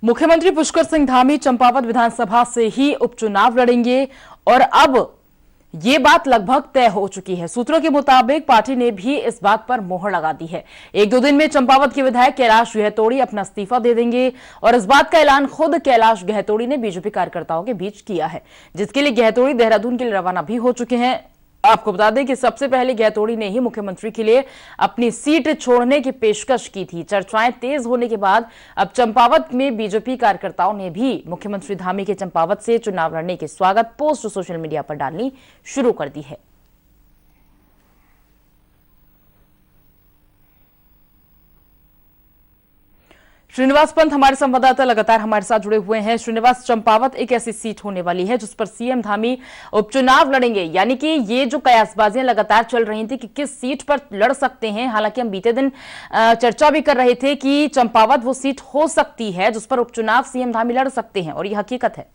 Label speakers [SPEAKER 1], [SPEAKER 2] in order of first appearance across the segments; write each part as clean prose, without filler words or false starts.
[SPEAKER 1] मुख्यमंत्री पुष्कर सिंह धामी चंपावत विधानसभा से ही उपचुनाव लड़ेंगे और अब ये बात लगभग तय हो चुकी है। सूत्रों के मुताबिक पार्टी ने भी इस बात पर मोहर लगा दी है। एक दो दिन में चंपावत के विधायक कैलाश गहतोड़ी अपना इस्तीफा दे देंगे और इस बात का ऐलान खुद कैलाश गहतोड़ी ने बीजेपी कार्यकर्ताओं के बीच किया है, जिसके लिए गहतोड़ी देहरादून के लिए रवाना भी हो चुके हैं। आपको बता दें कि सबसे पहले गहतोड़ी ने ही मुख्यमंत्री के लिए अपनी सीट छोड़ने की पेशकश की थी। चर्चाएं तेज होने के बाद अब चंपावत में बीजेपी कार्यकर्ताओं ने भी मुख्यमंत्री धामी के चंपावत से चुनाव लड़ने के स्वागत पोस्ट सोशल मीडिया पर डालनी शुरू कर दी है। श्रीनिवास पंत हमारे संवाददाता लगातार हमारे साथ जुड़े हुए हैं। श्रीनिवास, चंपावत एक ऐसी सीट होने वाली है जिस पर सीएम धामी उपचुनाव लड़ेंगे, यानी कि ये जो कयासबाजियां लगातार चल रही थी कि किस सीट पर लड़ सकते हैं। हालांकि हम बीते दिन चर्चा भी कर रहे थे कि चंपावत वो सीट हो सकती है जिस पर उपचुनाव सीएम धामी लड़ सकते हैं और ये हकीकत है।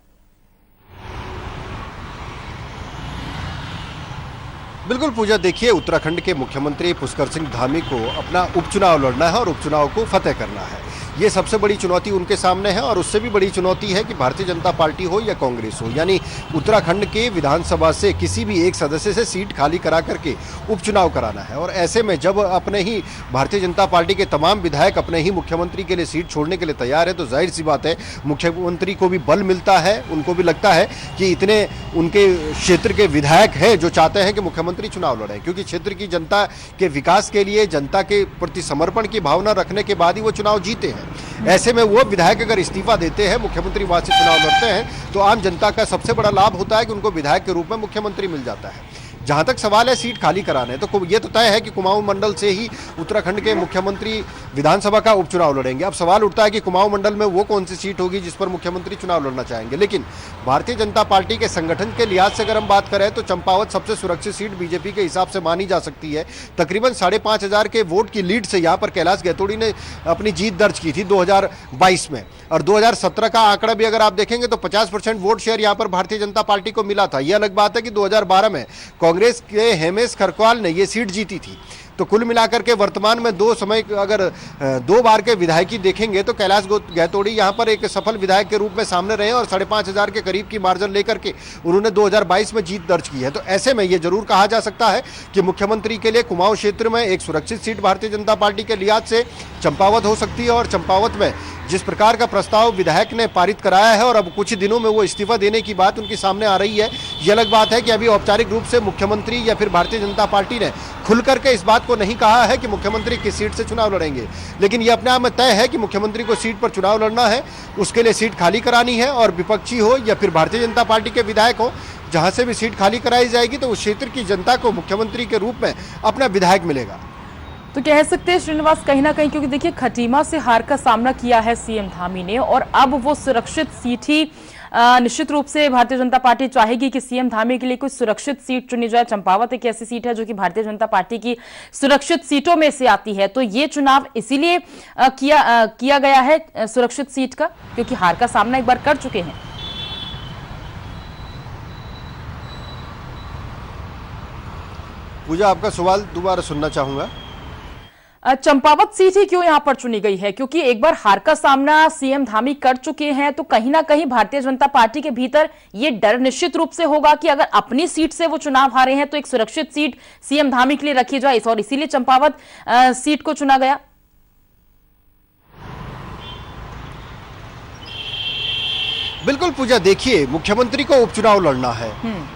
[SPEAKER 2] बिल्कुल पूजा, देखिए उत्तराखंड के मुख्यमंत्री पुष्कर सिंह धामी को अपना उपचुनाव लड़ना है और उपचुनाव को फतेह करना है। ये सबसे बड़ी चुनौती उनके सामने है और उससे भी बड़ी चुनौती है कि भारतीय जनता पार्टी हो या कांग्रेस हो, यानी उत्तराखंड के विधानसभा से किसी भी एक सदस्य से सीट खाली करा करके उपचुनाव कराना है। और ऐसे में जब अपने ही भारतीय जनता पार्टी के तमाम विधायक अपने ही मुख्यमंत्री के लिए सीट छोड़ने के लिए तैयार है, तो जाहिर सी बात है मुख्यमंत्री को भी बल मिलता है। उनको भी लगता है कि इतने उनके क्षेत्र के विधायक हैं जो चाहते हैं कि मुख्यमंत्री चुनाव लड़े, क्योंकि क्षेत्र की जनता के विकास के लिए जनता के प्रति समर्पण की भावना रखने के बाद ही वो चुनाव जीते हैं। ऐसे में वो विधायक अगर इस्तीफा देते हैं, मुख्यमंत्री वहां से चुनाव लड़ते हैं, तो आम जनता का सबसे बड़ा लाभ होता है कि उनको विधायक के रूप में मुख्यमंत्री मिल जाता है। जहां तक सवाल है सीट खाली कराने, तो ये तो तय है कि कुमाऊं मंडल से ही उत्तराखंड के मुख्यमंत्री विधानसभा का उपचुनाव लड़ेंगे। अब सवाल उठता है कि कुमाऊं मंडल में वो कौन सी सीट होगी जिस पर मुख्यमंत्री चुनाव लड़ना चाहेंगे। लेकिन भारतीय जनता पार्टी के संगठन के लिहाज से अगर हम बात करें तो चंपावत सबसे सुरक्षित सीट बीजेपी के हिसाब से मानी जा सकती है। तकरीबन 5,500 के वोट की लीड से यहाँ पर कैलाश गहतोड़ी ने अपनी जीत दर्ज की थी 2022 में, और 2017 का आंकड़ा भी अगर आप देखेंगे तो 50% वोट शेयर यहाँ पर भारतीय जनता पार्टी को मिला था। यह अलग बात है कि 2012 में कांग्रेस के हेमेश खरक्वाल ने ये सीट जीती थी। तो कुल मिलाकर के वर्तमान में दो बार के विधायकी देखेंगे तो कैलाश गहतोड़ी यहां पर एक सफल विधायक के रूप में सामने रहे और 5,500 के करीब की मार्जिन लेकर के उन्होंने 2022 में जीत दर्ज की है। तो ऐसे में यह जरूर कहा जा सकता है कि मुख्यमंत्री के लिए कुमाऊं क्षेत्र में एक सुरक्षित सीट भारतीय जनता पार्टी के लिहाज से चंपावत हो सकती है। और चंपावत में जिस प्रकार का प्रस्ताव विधायक ने पारित कराया है और अब कुछ दिनों में वो इस्तीफा देने की बात उनके सामने आ रही है, ये अलग बात है कि अभी औपचारिक रूप से मुख्यमंत्री या फिर भारतीय जनता पार्टी ने खुल करके इस बात को नहीं कहा है कि मुख्यमंत्री किस सीट से चुनाव लड़ेंगे। लेकिन ये अपने आप में तय है कि मुख्यमंत्री को सीट पर चुनाव लड़ना है, उसके लिए सीट खाली करानी है और विपक्षी हो या फिर भारतीय जनता पार्टी के विधायक हो, जहां से भी सीट खाली कराई जाएगी तो उस क्षेत्र की जनता को मुख्यमंत्री के रूप में अपना विधायक मिलेगा।
[SPEAKER 1] तो कह सकते हैं श्रीनिवास कहीं ना कहीं, क्योंकि देखिए खटीमा से हार का सामना किया है सीएम धामी ने और अब वो सुरक्षित सीट ही निश्चित रूप से भारतीय जनता पार्टी चाहेगी कि सीएम धामी के लिए कोई सुरक्षित सीट चुनी जाए। चंपावत एक ऐसी सीट है जो कि भारतीय जनता पार्टी की सुरक्षित सीटों में से आती है, तो ये चुनाव इसीलिए किया गया है सुरक्षित सीट का, क्योंकि हार का सामना एक बार कर चुके हैं।
[SPEAKER 2] पूजा, आपका सवाल दोबारा सुनना चाहूंगा।
[SPEAKER 1] चंपावत सीट ही क्यों यहां पर चुनी गई है? क्योंकि एक बार हार का सामना सीएम धामी कर चुके हैं, तो कहीं ना कहीं भारतीय जनता पार्टी के भीतर ये डर निश्चित रूप से होगा कि अगर अपनी सीट से वो चुनाव हारे हैं तो एक सुरक्षित सीट सीएम धामी के लिए रखी जाए, और इसीलिए चंपावत सीट को चुना गया।
[SPEAKER 2] बिल्कुल पूजा, देखिए मुख्यमंत्री को उपचुनाव लड़ना है।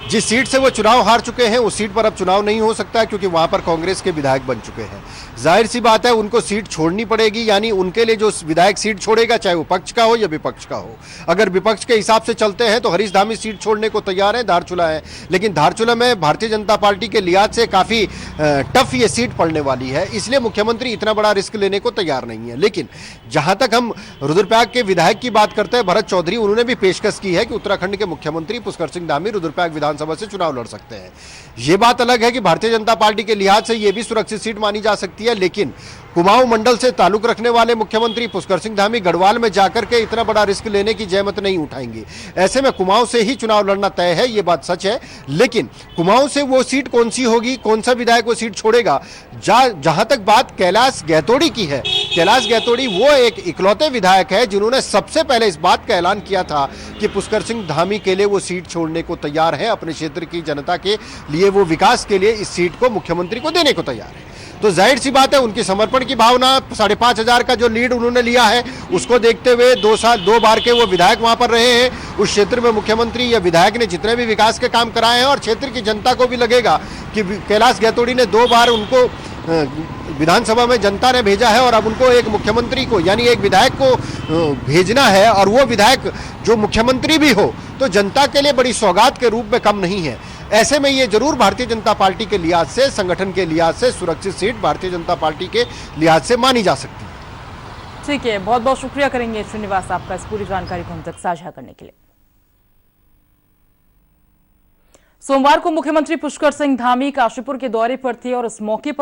[SPEAKER 2] जिस सीट से वो चुनाव हार चुके हैं उस सीट पर अब चुनाव नहीं हो सकता है, क्योंकि वहां पर कांग्रेस के विधायक बन चुके हैं। जाहिर सी बात है उनको सीट छोड़नी पड़ेगी, यानी उनके लिए जो विधायक सीट छोड़ेगा, चाहे वो पक्ष का हो या विपक्ष का हो। अगर विपक्ष के हिसाब से चलते हैं तो हरीश धामी सीट छोड़ने को तैयार है, धारचूला है, लेकिन धारचूला में भारतीय जनता पार्टी के लिहाज से काफी टफ ये सीट पड़ने वाली है, इसलिए मुख्यमंत्री इतना बड़ा रिस्क लेने को तैयार नहीं है। लेकिन जहां तक हम रुद्रप्रयाग के विधायक की बात करते हैं, भरत चौधरी, उन्होंने भी पेशकश की है कि उत्तराखंड के मुख्यमंत्री पुष्कर सिंह धामी रुद्रप्रयाग विधानसभा से चुनाव लड़ सकते हैं। यह बात अलग है कि भारतीय जनता पार्टी के लिहाज से यह भी सुरक्षित सीट मानी जा सकती है, लेकिन कुमाऊं मंडल से ताल्लुक रखने वाले मुख्यमंत्री पुष्कर सिंह धामी गढ़वाल में जाकर के इतना बड़ा रिस्क लेने की जहमत नहीं उठाएंगे। ऐसे में कुमाऊं से ही चुनाव लड़ना तय है, ये बात सच है। लेकिन कुमाऊं से वो सीट कौन सी होगी, कौन सा विधायक वो सीट छोड़ेगा, जहां तक बात कैलाश गहतोड़ी की है कैलाश गैतोड़ी वो एक इकलौते विधायक है जिन्होंने सबसे पहले इस बात का ऐलान किया था कि पुष्कर सिंह धामी के लिए वो सीट छोड़ने को तैयार है, अपने क्षेत्र की जनता के लिए वो विकास के लिए इस सीट को मुख्यमंत्री को देने को तैयार है। तो जाहिर सी बात है उनकी समर्पण की भावना, 5,500 का जो लीड उन्होंने लिया है उसको देखते हुए 2 बार के वो विधायक वहां पर रहे हैं, उस क्षेत्र में मुख्यमंत्री या विधायक ने जितने भी विकास के काम कराए हैं और क्षेत्र की जनता को भी लगेगा कि कैलाश गैतोड़ी ने 2 बार उनको विधानसभा में जनता ने भेजा है और अब उनको एक मुख्यमंत्री को यानी एक विधायक को भेजना है और वो विधायक जो मुख्यमंत्री भी हो तो जनता के लिए बड़ी सौगात के रूप में कम नहीं है। ऐसे में ये जरूर भारतीय जनता पार्टी के लिहाज से, संगठन के लिहाज से सुरक्षित सीट भारतीय जनता पार्टी के लिहाज से मानी जा सकती है।
[SPEAKER 1] ठीक है, बहुत बहुत शुक्रिया करेंगे श्रीनिवास आपका इस पूरी जानकारी को हम तक साझा करने के लिए। सोमवार को मुख्यमंत्री पुष्कर सिंह धामी काशीपुर के दौरे पर थे और इस मौके पर